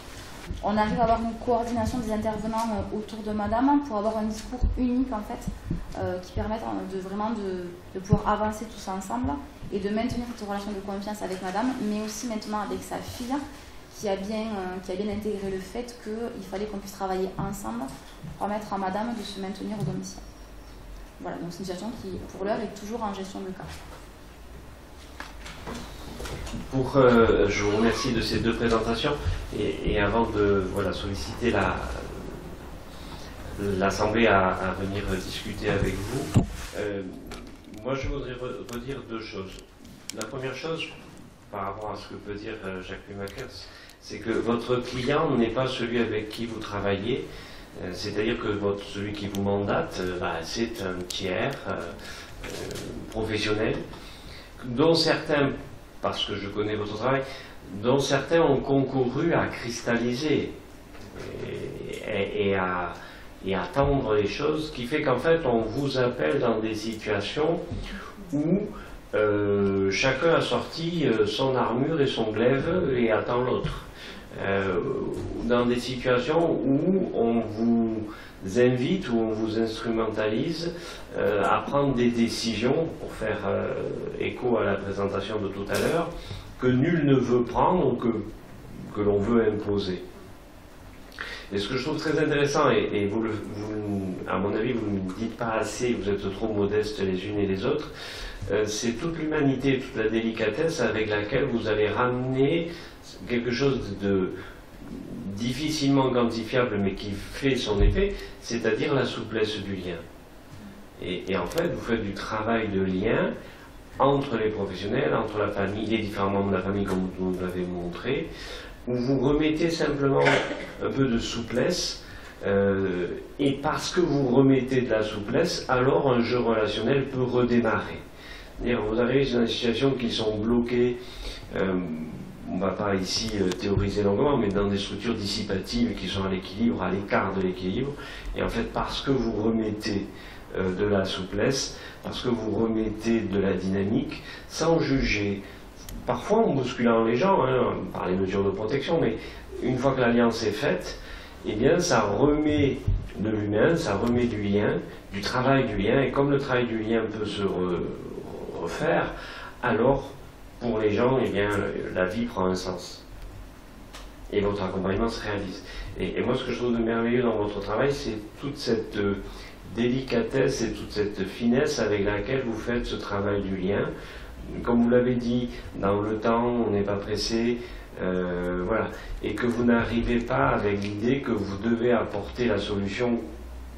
On arrive à avoir une coordination des intervenants autour de madame pour avoir un discours unique en fait, qui permette de pouvoir avancer tous ensemble et de maintenir cette relation de confiance avec madame, mais aussi maintenant avec sa fille, qui a bien intégré le fait qu'il fallait qu'on puisse travailler ensemble pour permettre à madame de se maintenir au domicile. Voilà, donc c'est une situation qui, pour l'heure, est toujours en gestion de cas. Je vous remercie de ces deux présentations et avant de solliciter l'Assemblée à venir discuter avec vous, moi je voudrais redire deux choses. La première chose, par rapport à ce que peut dire Jacques Lumakers, c'est que votre client n'est pas celui avec qui vous travaillez, c'est-à-dire que celui qui vous mandate, c'est un tiers professionnel, dont certains, parce que je connais votre travail, dont certains ont concouru à cristalliser et à tendre les choses, qui fait qu'en fait on vous appelle dans des situations où chacun a sorti son armure et son glaive et attend l'autre. Dans des situations où on vous invite, où on vous instrumentalise à prendre des décisions, pour faire écho à la présentation de tout à l'heure, que nul ne veut prendre ou que l'on veut imposer. Et ce que je trouve très intéressant, et vous, à mon avis, vous ne dites pas assez, vous êtes trop modestes les unes et les autres, c'est toute l'humanité, toute la délicatesse avec laquelle vous allez ramener quelque chose de difficilement quantifiable, mais qui fait son effet, c'est-à-dire la souplesse du lien. Et en fait, vous faites du travail de lien entre les professionnels, entre la famille, les différents membres de la famille, comme vous l'avez montré, où vous remettez simplement un peu de souplesse, et parce que vous remettez de la souplesse, alors un jeu relationnel peut redémarrer. Vous arrivez dans des situations qui sont bloquées, on ne va pas ici théoriser longuement, mais dans des structures dissipatives qui sont à l'équilibre, à l'écart de l'équilibre, et en fait parce que vous remettez de la souplesse, parce que vous remettez de la dynamique, sans juger, parfois en bousculant les gens, par les mesures de protection, mais une fois que l'alliance est faite, eh bien ça remet de l'humain, ça remet du lien, du travail du lien, et comme le travail du lien peut se refaire, alors pour les gens, eh bien, la vie prend un sens. Et votre accompagnement se réalise. Et moi, ce que je trouve de merveilleux dans votre travail, c'est toute cette délicatesse et toute cette finesse avec laquelle vous faites ce travail du lien. Comme vous l'avez dit, dans le temps, on n'est pas pressé, voilà. Et que vous n'arrivez pas avec l'idée que vous devez apporter la solution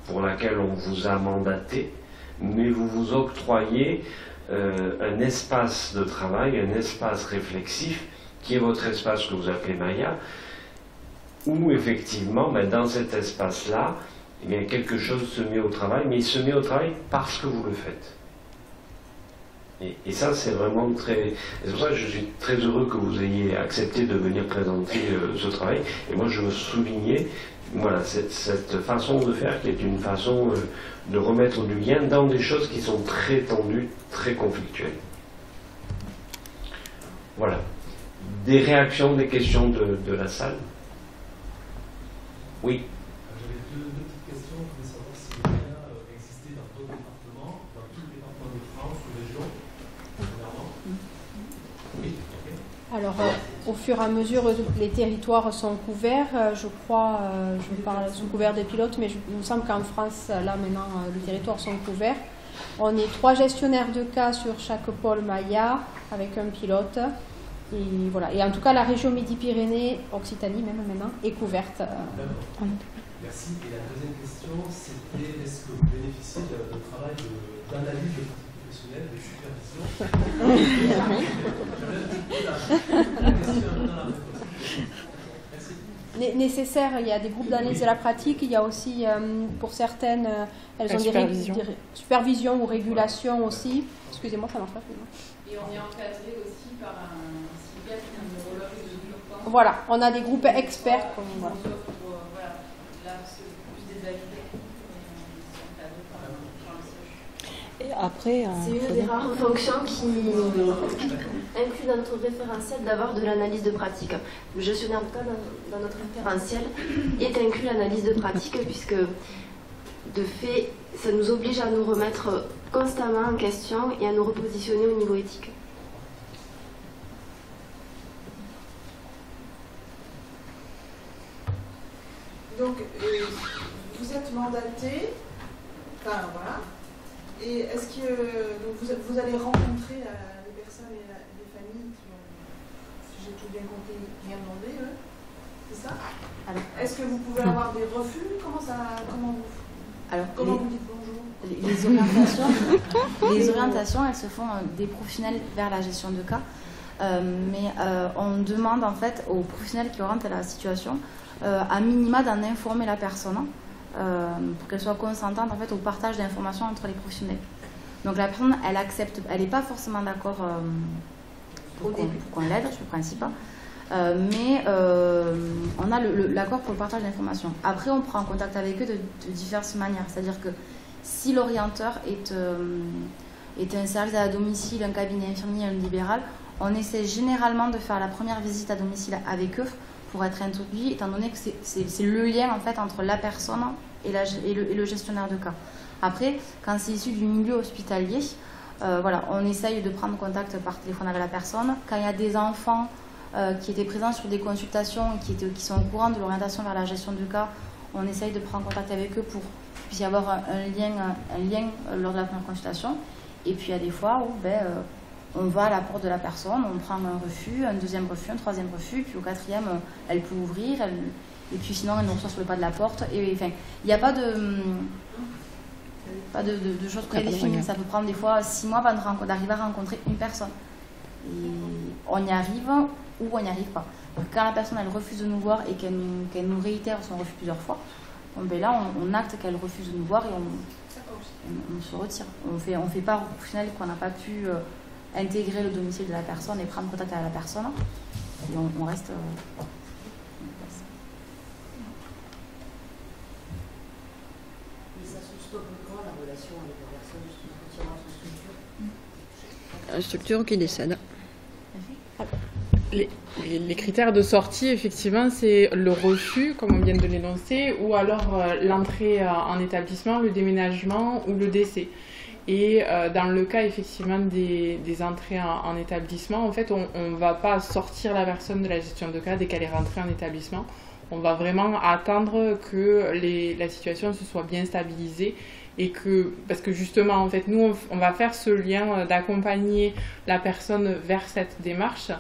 pour laquelle on vous a mandaté, mais vous vous octroyez un espace de travail, un espace réflexif, qui est votre espace que vous appelez Maya, où effectivement, dans cet espace-là, eh bien, quelque chose se met au travail, mais il se met au travail parce que vous le faites. Et ça, c'est vraiment très... C'est pour ça que je suis très heureux que vous ayez accepté de venir présenter ce travail. Et moi, je veux souligner cette façon de faire qui est une façon de remettre du lien dans des choses qui sont très tendues, très conflictuelles. Voilà. Des réactions, des questions de la salle? Oui. J'avais deux petites questions. Je voulais savoir si le lien existait dans d'autres départements, dans tous les départements de France ou régions, premièrement. Oui, ok. Alors, au fur et à mesure, les territoires sont couverts. Je crois, sont couverts des pilotes, mais il me semble qu'en France, là maintenant, les territoires sont couverts. On est 3 gestionnaires de cas sur chaque pôle Maya, avec un pilote. Et voilà. Et en tout cas, la région Midi-Pyrénées, Occitanie même maintenant, est couverte. Merci. Et la deuxième question, c'était est-ce que vous bénéficiez de travail d'analyse de professionnelle, de supervision? Merci. nécessaires. Il y a des groupes d'analyse de la pratique, il y a aussi, pour certaines, elles ont des supervisions ou régulations aussi. Excusez-moi, ça marche pas. Et on est encadré aussi par un psychiatre, un neurologue de l'urgence. Voilà, on a des groupes experts. Voilà. Là, c'est plus des avis techniques, mais encadrés par le Et après, c'est une des rares fonctions qui inclut dans notre référentiel d'avoir de l'analyse de pratique. Le gestionnaire de cas dans notre référentiel est inclus l'analyse de pratique puisque de fait, ça nous oblige à nous remettre constamment en question et à nous repositionner au niveau éthique. Donc, vous êtes mandaté, enfin voilà, et est-ce que donc vous allez rencontrer les personnes et les familles qui ont, si j'ai tout bien compris, rien demandé, c'est ça? Est-ce que vous pouvez avoir des refus? Comment vous dites bonjour? Les orientations, elles se font des professionnels vers la gestion de cas, mais on demande en fait aux professionnels qui orientent la situation à minima d'en informer la personne pour qu'elle soit consentante en fait au partage d'informations entre les professionnels. Donc la personne, elle accepte, elle n'est pas forcément d'accord pour qu'on l'aide, c'est le principe. Mais on a l'accord pour le partage d'informations. Après, on prend contact avec eux de diverses manières. C'est-à-dire que si l'orienteur est un service à domicile, un cabinet infirmier, un libéral, on essaie généralement de faire la première visite à domicile avec eux pour être introduit, étant donné que c'est le lien en fait entre la personne et le gestionnaire de cas. Après, quand c'est issu du milieu hospitalier, voilà, on essaye de prendre contact par téléphone avec la personne. Quand il y a des enfants qui étaient présents sur des consultations et qui sont au courant de l'orientation vers la gestion du cas, on essaye de prendre contact avec eux pour qu'il puisse y avoir un lien lors de la première consultation. Et puis il y a des fois où on va à la porte de la personne, on prend un refus, un deuxième refus, un troisième refus, puis au quatrième, elle peut ouvrir, et puis sinon elle nous reçoit sur le pas de la porte. Et enfin, il n'y a pas de choses prédéfinies. Ça peut prendre des fois 6 mois avant d'arriver à rencontrer une personne. Et on y arrive ou on n'y arrive pas. Quand la personne elle refuse de nous voir et qu'elle nous réitère son refus plusieurs fois, là on acte qu'elle refuse de nous voir et on se retire. On fait part au professionnel qu'on n'a pas pu intégrer le domicile de la personne et prendre contact avec la personne. Et on reste en place. Et ça se stoppe quand la relation avec la personne qui retient notre structure? Une structure qui décède. Les critères de sortie, effectivement, c'est le refus, comme on vient de l'énoncer, ou alors l'entrée en établissement, le déménagement ou le décès. Et dans le cas, effectivement, des entrées en établissement, en fait, on ne va pas sortir la personne de la gestion de cas dès qu'elle est rentrée en établissement. On va vraiment attendre que la situation se soit bien stabilisée. Et parce que justement, en fait, nous, on va faire ce lien d'accompagner la personne vers cette démarche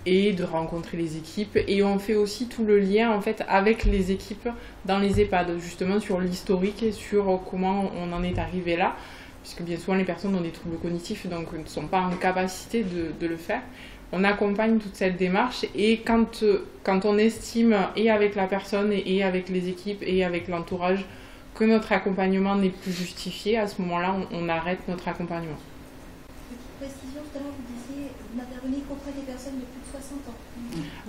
et de rencontrer les équipes. Et on fait aussi tout le lien, en fait, avec les équipes dans les EHPAD, justement sur l'historique et sur comment on en est arrivé là. Puisque bien souvent, les personnes ont des troubles cognitifs, donc ne sont pas en capacité de le faire. On accompagne toute cette démarche et quand on estime, et avec la personne, et avec les équipes, et avec l'entourage, que notre accompagnement n'est plus justifié, à ce moment-là, on arrête notre accompagnement. Petite précision, tout à l'heure, vous disiez, vous n'intervenez qu'auprès des personnes de plus de 60 ans.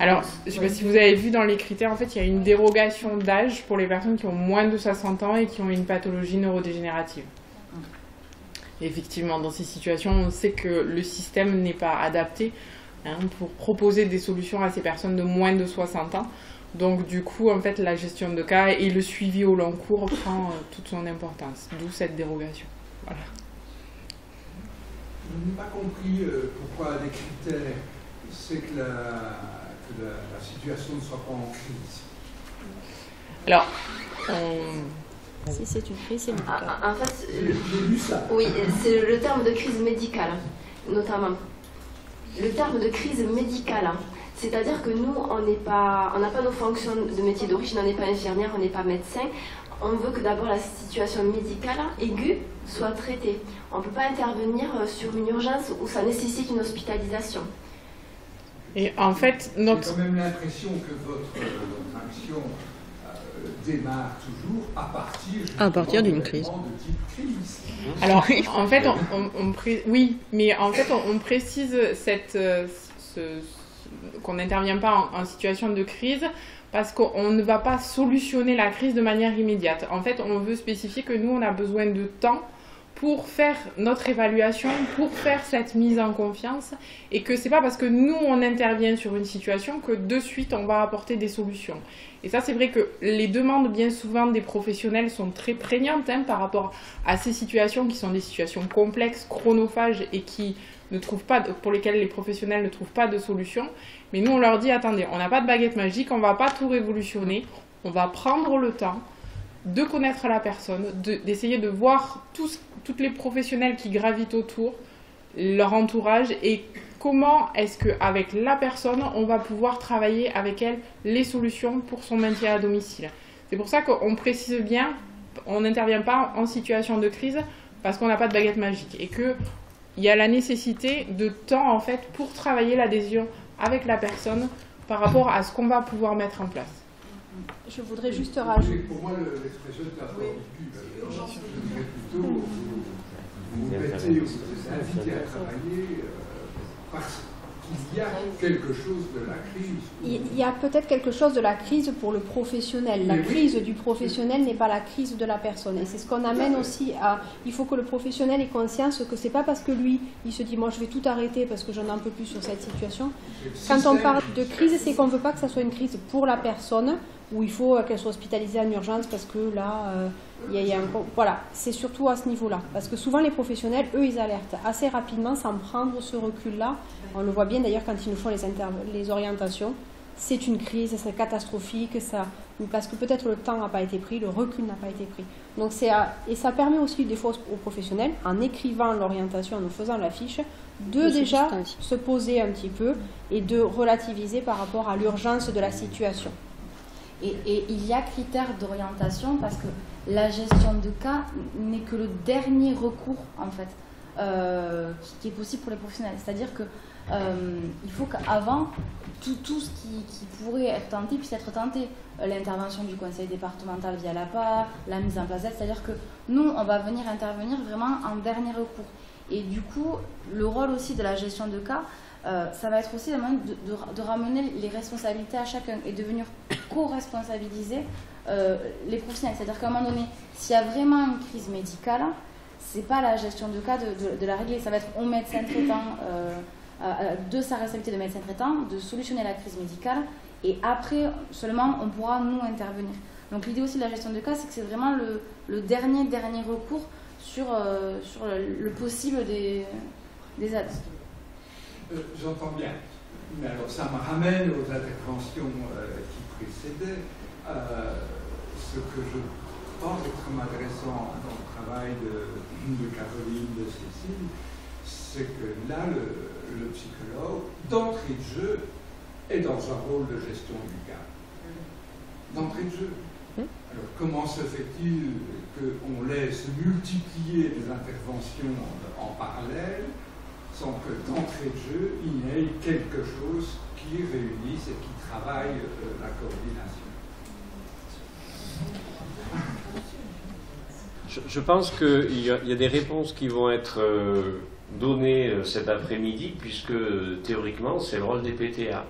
Alors, je ne sais pas si vous avez vu dans les critères, en fait, il y a une dérogation d'âge pour les personnes qui ont moins de 60 ans et qui ont une pathologie neurodégénérative. Et effectivement, dans ces situations, on sait que le système n'est pas adapté pour proposer des solutions à ces personnes de moins de 60 ans. Donc du coup, en fait, la gestion de cas et le suivi au long cours prend toute son importance, d'où cette dérogation. Voilà. Je n'ai pas compris pourquoi les critères, c'est que la situation ne soit pas en crise. Alors, si c'est une crise, c'est médical. En fait, oui, c'est le terme de crise médicale, notamment. Le terme de crise médicale, c'est-à-dire que nous, on n'a pas nos fonctions de métier d'origine, on n'est pas infirmière, on n'est pas médecin. On veut que d'abord la situation médicale aiguë soit traitée. On ne peut pas intervenir sur une urgence où ça nécessite une hospitalisation. Et en fait, J'ai quand même l'impression que votre action démarre toujours à partir d'une crise. De type crise. Alors, en fait, oui, mais en fait, on précise qu'on n'intervient pas en situation de crise parce qu'on ne va pas solutionner la crise de manière immédiate. En fait, on veut spécifier que nous, on a besoin de temps pour faire notre évaluation, pour faire cette mise en confiance, et que c'est pas parce que nous, on intervient sur une situation que de suite, on va apporter des solutions. Et ça, c'est vrai que les demandes, bien souvent, des professionnels sont très prégnantes par rapport à ces situations qui sont des situations complexes, chronophages, et qui ne trouvent pas, pour lesquelles les professionnels ne trouvent pas de solution. Mais nous, on leur dit, attendez, on n'a pas de baguette magique, on ne va pas tout révolutionner, on va prendre le temps de connaître la personne, d'essayer de voir toutes les professionnels qui gravitent autour, leur entourage, et comment est-ce qu'avec la personne, on va pouvoir travailler avec elle les solutions pour son maintien à domicile. C'est pour ça qu'on précise bien, on n'intervient pas en situation de crise parce qu'on n'a pas de baguette magique, et qu'il y a la nécessité de temps en fait pour travailler l'adhésion avec la personne par rapport à ce qu'on va pouvoir mettre en place. Je voudrais juste rajouter. Pour moi, l'expression est un peu ambiguë. Je dirais plutôt vous mettez, vous êtes invité à travailler parce qu'il y a quelque chose de la crise. Il y a peut-être quelque chose de la crise pour le professionnel. La crise du professionnel n'est pas la crise de la personne. Et c'est ce qu'on amène aussi à... Il faut que le professionnel ait conscience que c'est pas parce que lui, il se dit « moi je vais tout arrêter parce que j'en ai un peu plus sur cette situation ». Quand on parle de crise, c'est qu'on ne veut pas que ça soit une crise pour la personne, où il faut qu'elle soit hospitalisée en urgence parce que là, il y a un... Voilà, c'est surtout à ce niveau-là. Parce que souvent, les professionnels, eux, ils alertent assez rapidement sans prendre ce recul-là. On le voit bien d'ailleurs quand ils nous font les orientations. C'est une crise, c'est catastrophique, parce que peut-être le temps n'a pas été pris, le recul n'a pas été pris. Donc et ça permet aussi des fois aux professionnels, en écrivant l'orientation, en nous faisant la fiche, de déjà se poser un petit peu et de relativiser par rapport à l'urgence de la situation. Et il y a critères d'orientation parce que la gestion de cas n'est que le dernier recours en fait qui est possible pour les professionnels. C'est-à-dire que il faut qu'avant tout ce qui pourrait être tenté puisse être tenté. L'intervention du conseil départemental via l'APA, la mise en place d'aide, c'est-à-dire que nous on va venir intervenir vraiment en dernier recours. Et du coup le rôle aussi de la gestion de cas, ça va être aussi de ramener les responsabilités à chacun et de venir co-responsabiliser les professionnels. C'est-à-dire qu'à un moment donné, s'il y a vraiment une crise médicale, c'est pas la gestion de cas de la régler. Ça va être au médecin traitant, de sa responsabilité de médecin traitant, de solutionner la crise médicale, et après seulement on pourra nous intervenir. Donc l'idée aussi de la gestion de cas, c'est que c'est vraiment le dernier recours sur le possible des aides. J'entends bien. Mais alors ça me ramène aux interventions qui précédaient. Ce que je pense être intéressant dans le travail de Caroline, de Cécile, c'est que là, le psychologue, d'entrée de jeu, est dans un rôle de gestion du cas. D'entrée de jeu. Alors comment se fait-il qu'on laisse multiplier les interventions en parallèle sans que d'entrée de jeu, il y ait quelque chose qui réunisse et qui travaille la coordination? Je pense qu'il y a des réponses qui vont être données cet après-midi, puisque théoriquement, c'est le rôle des PTA.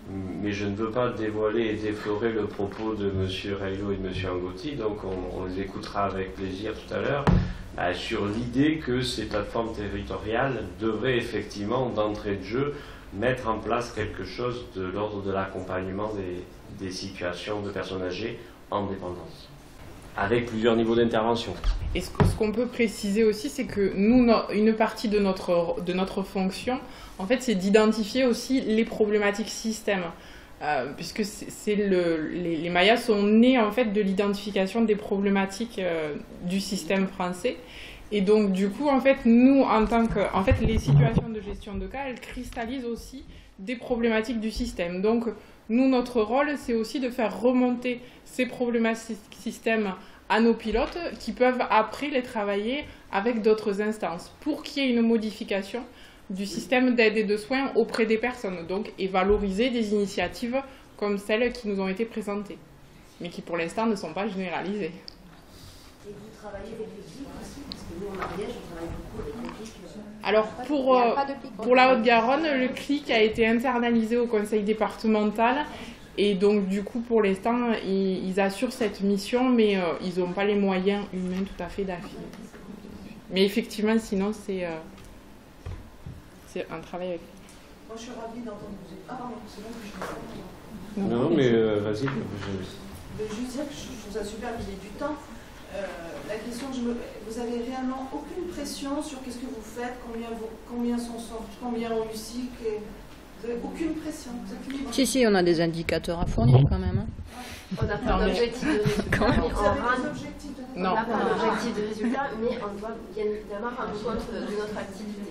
Mais je ne veux pas dévoiler et déflorer le propos de M. Raylo et de M. Angotti, donc on les écoutera avec plaisir tout à l'heure, sur l'idée que ces plateformes territoriales devraient effectivement, d'entrée de jeu, mettre en place quelque chose de l'ordre de l'accompagnement des situations de personnes âgées en dépendance, avec plusieurs niveaux d'intervention. Et ce qu'on peut préciser aussi, c'est que nous, une partie de notre fonction, en fait, c'est d'identifier aussi les problématiques système. Puisque les Mayas sont nés en fait de l'identification des problématiques du système français. Et donc, du coup, en fait, nous, en fait, les situations de gestion de cas, elles cristallisent aussi des problématiques du système. Donc, nous, notre rôle, c'est aussi de faire remonter ces problématiques système à nos pilotes qui peuvent après les travailler avec d'autres instances pour qu'il y ait une modification du système d'aide et de soins auprès des personnes, donc, et valoriser des initiatives comme celles qui nous ont été présentées, mais qui pour l'instant ne sont pas généralisées. Et vous travaillez avec les PIC aussi? Parce que nous, en Ariège, on travaille beaucoup avec les PIC. Alors, pour la Haute-Garonne, le CLIC a été internalisé au conseil départemental. Et donc, du coup, pour l'instant, ils assurent cette mission, mais ils n'ont pas les moyens humains tout à fait d'affiner. Mais effectivement, sinon, c'est un travail avec. Moi, je suis ravie d'entendre vous. Ah, pardon, c'est bon que je Non, mais vas-y. Je veux juste dire que je trouve ça super qu'il y ait du temps. La question, vous avez réellement aucune pression sur qu'est-ce que vous faites, combien sont sortis, combien ont réussi, vous n'avez aucune pression. Vous êtes libre. Si, on a des indicateurs à fournir quand même. Hein. On n'a pas d'objectif de résultat. Vous avez des objectifs de résultat? On n'a pas d'objectif de résultat, mais on doit bien évidemment rendre compte de notre activité.